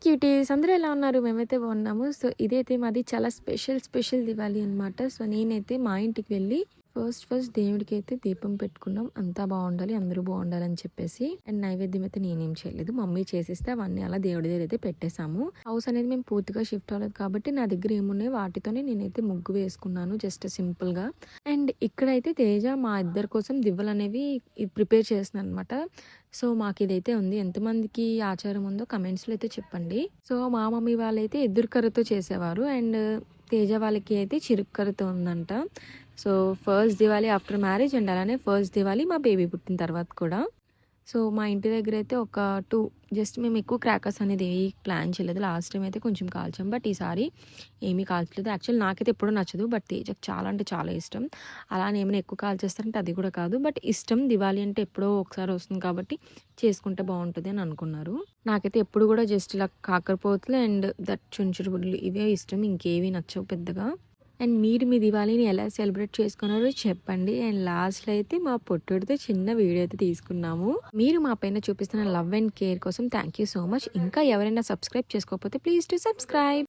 Cuties అందరూ ఎలా ఉన్నారు? మేమైతే బాగున్నాము. సో ఇదైతే మాది చాలా స్పెషల్ దివాళీ అనమాట. సో నేనైతే మా ఇంటికి వెళ్ళి ఫస్ట్ దేవుడికి అయితే దీపం పెట్టుకున్నాం. అంతా బాగుండాలి, అందరూ బాగుండాలని చెప్పేసి. అండ్ నైవేద్యం అయితే నేనేం చేయలేదు, మమ్మీ చేసిస్తే అవన్నీ అలా దేవుడి దగ్గర అయితే పెట్టేశాము. హౌస్ అనేది మేము పూర్తిగా షిఫ్ట్ అవ్వలేదు కాబట్టి నా దగ్గర ఏమున్నాయి వాటితోనే నేనైతే ముగ్గు వేసుకున్నాను, జస్ట్ సింపుల్ గా. అండ్ ఇక్కడైతే తేజ మా ఇద్దరి కోసం దివ్వలు అనేవి ప్రిపేర్ చేస్తున్నాను అనమాట. సో మాకు ఇదైతే ఉంది. ఎంతమందికి ఆచారం ఉందో కమెంట్స్లో అయితే చెప్పండి. సో మా మమ్మీ వాళ్ళైతే ఎదురు కర్రతో చేసేవారు, అండ్ తేజ వాళ్ళకి అయితే చిరుకు కర్రతో ఉందంట. So first Diwali after marriage, and అలానే ఫస్ట్ దివాళీ మా బేబీ పుట్టిన తర్వాత కూడా. సో మా ఇంటి దగ్గర అయితే ఒక 2 జస్ట్ మేము ఎక్కువ క్రాకర్స్ అనేది ఏవి ప్లాన్ చేయలేదు. లాస్ట్ టైం అయితే కొంచెం కాల్చాం, బట్ ఈసారి ఏమీ కాల్చలేదు. యాక్చువల్లీ నాకైతే ఎప్పుడూ నచ్చదు, బట్ తేజకు చాలా అంటే చాలా ఇష్టం. అలానే ఏమైనా ఎక్కువ కాల్చేస్తారంటే అది కూడా కాదు, బట్ ఇష్టం. దివాళీ అంటే ఎప్పుడో ఒకసారి వస్తుంది కాబట్టి చేసుకుంటే బాగుంటుంది అని అనుకున్నారు. నాకైతే ఎప్పుడు కూడా జస్ట్ ఇలా కాకరపోతులు అండ్ దట్ చుంచుడు బుడ్లు ఇవే ఇష్టం, ఇంకేవి నచ్చవు పెద్దగా. అండ్ మీరు మీ దివాళీని ఎలా సెలబ్రేట్ చేసుకున్నారో చెప్పండి. అండ్ లాస్ట్లో అయితే మా పొట్టుడితో చిన్న వీడియో అయితే తీసుకున్నాము. మీరు మా పైన చూపిస్తున్న లవ్ అండ్ కేర్ కోసం థ్యాంక్ యూ సో మచ్. ఇంకా ఎవరైనా సబ్స్క్రైబ్ చేసుకోకపోతే ప్లీజ్ టు సబ్స్క్రైబ్.